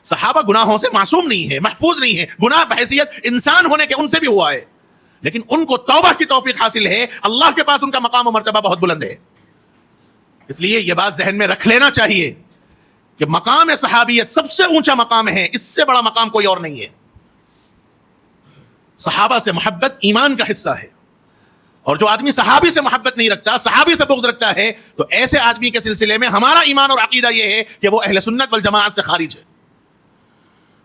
صحابہ گناہوں سے معصوم نہیں ہے، محفوظ نہیں ہے، گناہ بحیثیت انسان ہونے کے ان سے بھی ہوا ہے، لیکن ان کو توبہ کی توفیق حاصل ہے، اللہ کے پاس ان کا مقام و مرتبہ بہت بلند ہے۔ اس لیے یہ بات ذہن میں رکھ لینا چاہیے کہ مقام صحابیت سب سے اونچا مقام ہے، اس سے بڑا مقام کوئی اور نہیں ہے۔ صحابہ سے محبت ایمان کا حصہ ہے، اور جو آدمی صحابی سے محبت نہیں رکھتا، صحابی سے بغض رکھتا ہے، تو ایسے آدمی کے سلسلے میں ہمارا ایمان اور عقیدہ یہ ہے کہ وہ اہل سنت والجماعت سے خارج ہے،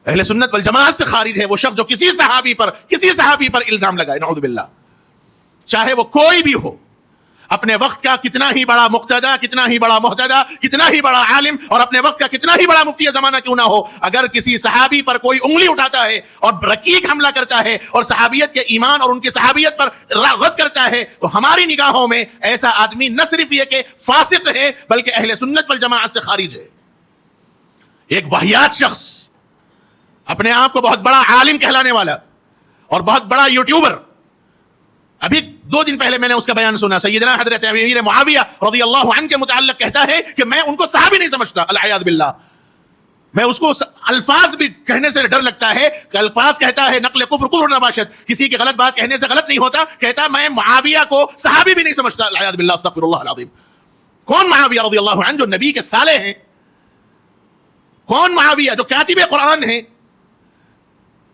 اہل سنت والجماعت سے خارج ہے وہ شخص جو کسی صحابی پر الزام لگائے، نعوذ باللہ، چاہے وہ کوئی بھی ہو، اپنے وقت کا کتنا ہی بڑا مقتدا، کتنا ہی بڑا محتدا، کتنا ہی بڑا عالم، اور اپنے وقت کا کتنا ہی بڑا مفتی زمانہ کیوں نہ ہو، اگر کسی صحابی پر کوئی انگلی اٹھاتا ہے اور رقیق حملہ کرتا ہے اور صحابیت کے ایمان اور ان کی صحابیت پر رد کرتا ہے، تو ہماری نگاہوں میں ایسا آدمی نہ صرف یہ کہ فاسق ہے بلکہ اہل سنت والجماعت سے خارج ہے۔ ایک واہیات شخص، اپنے آپ کو بہت بڑا عالم کہلانے والا اور بہت بڑا یوٹیوبر، ابھی 2 دن پہلے میں نے اس کا بیان سنا، سیدنا حضرت امیر معاویہ رضی اللہ عنہ کے متعلق کہتا ہے کہ میں ان کو صحابی نہیں سمجھتا، العیاذ باللہ، میں اس کو الفاظ بھی کہنے سے ڈر لگتا ہے کہ الفاظ کہتا ہے نقل کفر کفر نباشت، کسی کی غلط بات کہنے سے غلط نہیں ہوتا، کہتا میں معاویہ کو صحابی بھی نہیں سمجھتا، العیاذ باللہ، استغفر اللہ العظیم۔ کون معاویہ رضی اللہ عنہ جو نبی کے سالے ہیں؟ کون معاویہ جو کاتب قرآن ہیں؟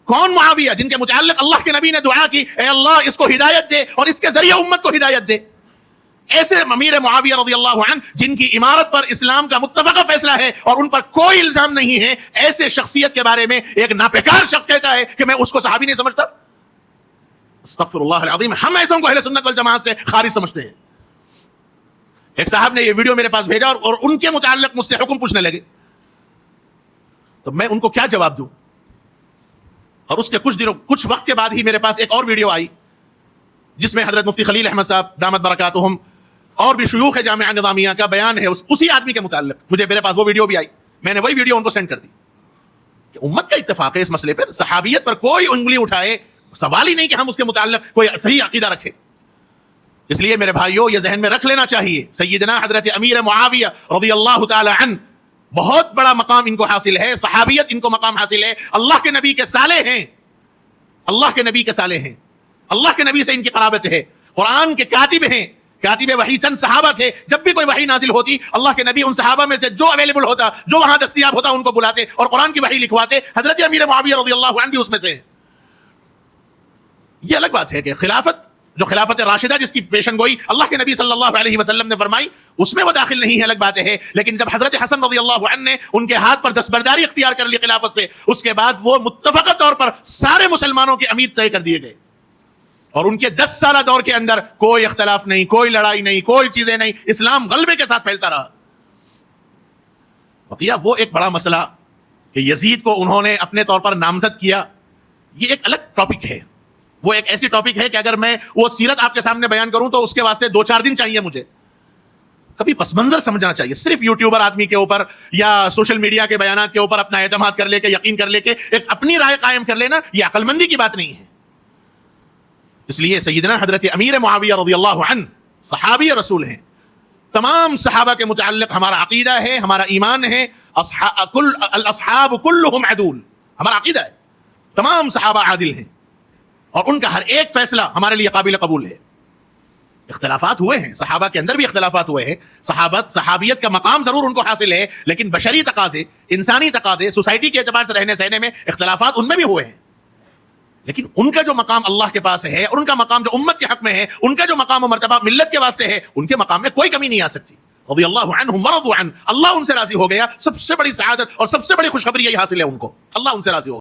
کون معاویہ جن کے متعلق اللہ کے نبی نے دعا کی، اے اللہ اس کو ہدایت دے اور اس کے ذریعے امت کو ہدایت دے؟ ایسے امیر معاویہ رضی اللہ عنہ جن کی امارت پر اسلام کا متفقہ فیصلہ ہے اور ان پر کوئی الزام نہیں ہے، ایسے شخصیت کے بارے میں ایک ناپیکار شخص کہتا ہے کہ میں اس کو صحابی نہیں سمجھتا، استغفر اللہ العظیم۔ ہم ایسوں کو اہل سنت والجماعت سے خارج سمجھتے ہیں۔ ایک صاحب نے یہ ویڈیو میرے پاس بھیجا اور ان کے متعلق مجھ سے حکم پوچھنے لگے، تو میں ان کو کیا جواب دوں؟ اور اس کے کچھ وقت کے بعد ہی میرے پاس ایک اور ویڈیو آئی جس میں حضرت مفتی خلیل احمد صاحب دامت برکاتہم اور بھی شیوخ جامعہ نظامیہ کا بیان ہے اسی آدمی کے متعلق۔ میرے پاس وہ ویڈیو بھی آئی، میں نے وہی ویڈیو ان کو سینڈ کر دی کہ امت کا اتفاق ہے اس مسئلے پر، صحابیت پر کوئی انگلی اٹھائے سوال ہی نہیں کہ ہم اس کے متعلق کوئی صحیح عقیدہ رکھیں۔ اس لیے میرے بھائیوں یہ ذہن میں رکھ لینا چاہیے، سیدنا حضرت امیر معاویہ رضی اللہ تعالی عنہ بہت بڑا مقام ان کو حاصل ہے، صحابیت ان کو مقام حاصل ہے، اللہ کے نبی کے سالے ہیں، اللہ کے نبی کے سالے ہیں، اللہ کے نبی سے ان کی قرابت ہے، قرآن کے کاتب ہیں، کاتب وحی چند صحابہ تھے، جب بھی کوئی وحی نازل ہوتی اللہ کے نبی ان صحابہ میں سے جو اویلیبل ہوتا، جو وہاں دستیاب ہوتا، ان کو بلاتے اور قرآن کی وحی لکھواتے۔ حضرت امیر معاویہ رضی اللہ عنہ بھی اس میں سے۔ یہ الگ بات ہے کہ جو خلافت راشدہ جس کی پیشن گوئی اللہ کے نبی صلی اللہ علیہ وسلم نے فرمائی، اس میں وہ داخل نہیں ہے، الگ بات ہے، لیکن جب حضرت حسن رضی اللہ عنہ نے ان کے ہاتھ پر دستبرداری اختیار کر لی خلافت سے، اس کے بعد وہ متفقہ طور پر سارے مسلمانوں کے امیر طے کر دیے گئے، اور ان کے 10 سالہ دور کے اندر کوئی اختلاف نہیں، کوئی لڑائی نہیں، کوئی چیزیں نہیں، اسلام غلبے کے ساتھ پھیلتا رہا۔ بقیہ وہ ایک بڑا مسئلہ کہ یزید کو انہوں نے اپنے طور پر نامزد کیا، یہ ایک الگ ٹاپک ہے، وہ ایک ایسی ٹاپک ہے کہ اگر میں وہ سیرت آپ کے سامنے بیان کروں تو اس کے واسطے 2-4 دن چاہیے مجھے۔ کبھی پس منظر سمجھنا چاہیے، صرف یوٹیوبر آدمی کے اوپر یا سوشل میڈیا کے بیانات کے اوپر اپنا اعتماد کر لے کے، یقین کر لے کے ایک اپنی رائے قائم کر لینا، یہ عقل مندی کی بات نہیں ہے۔ اس لیے سیدنا حضرت امیر معاویہ رضی اللہ عنہ صحابی رسول ہیں، تمام صحابہ کے متعلق ہمارا عقیدہ ہے، ہمارا ایمان ہے، الاصحاب کلہم عدول، ہمارا عقیدہ ہے تمام صحابہ عادل ہیں، اور ان کا ہر ایک فیصلہ ہمارے لیے قابل قبول ہے۔ اختلافات ہوئے ہیں، صحابہ کے اندر بھی اختلافات ہوئے ہیں، صحابیت کا مقام ضرور ان کو حاصل ہے، لیکن بشری تقاضے، انسانی تقاضے، سوسائٹی کے اعتبار سے رہنے سہنے میں اختلافات ان میں بھی ہوئے ہیں، لیکن ان کا جو مقام اللہ کے پاس ہے اور ان کا مقام جو امت کے حق میں ہے، ان کا جو مقام و مرتبہ ملت کے واسطے ہے، ان کے مقام میں کوئی کمی نہیں آ سکتی۔ رضی اللہ عنہم ورضوا عنہ، اللہ ان سے راضی ہو گیا، سب سے بڑی سعادت اور سب سے بڑی خوشخبری یہی حاصل ہے ان کو، اللہ ان سے راضی ہو گیا۔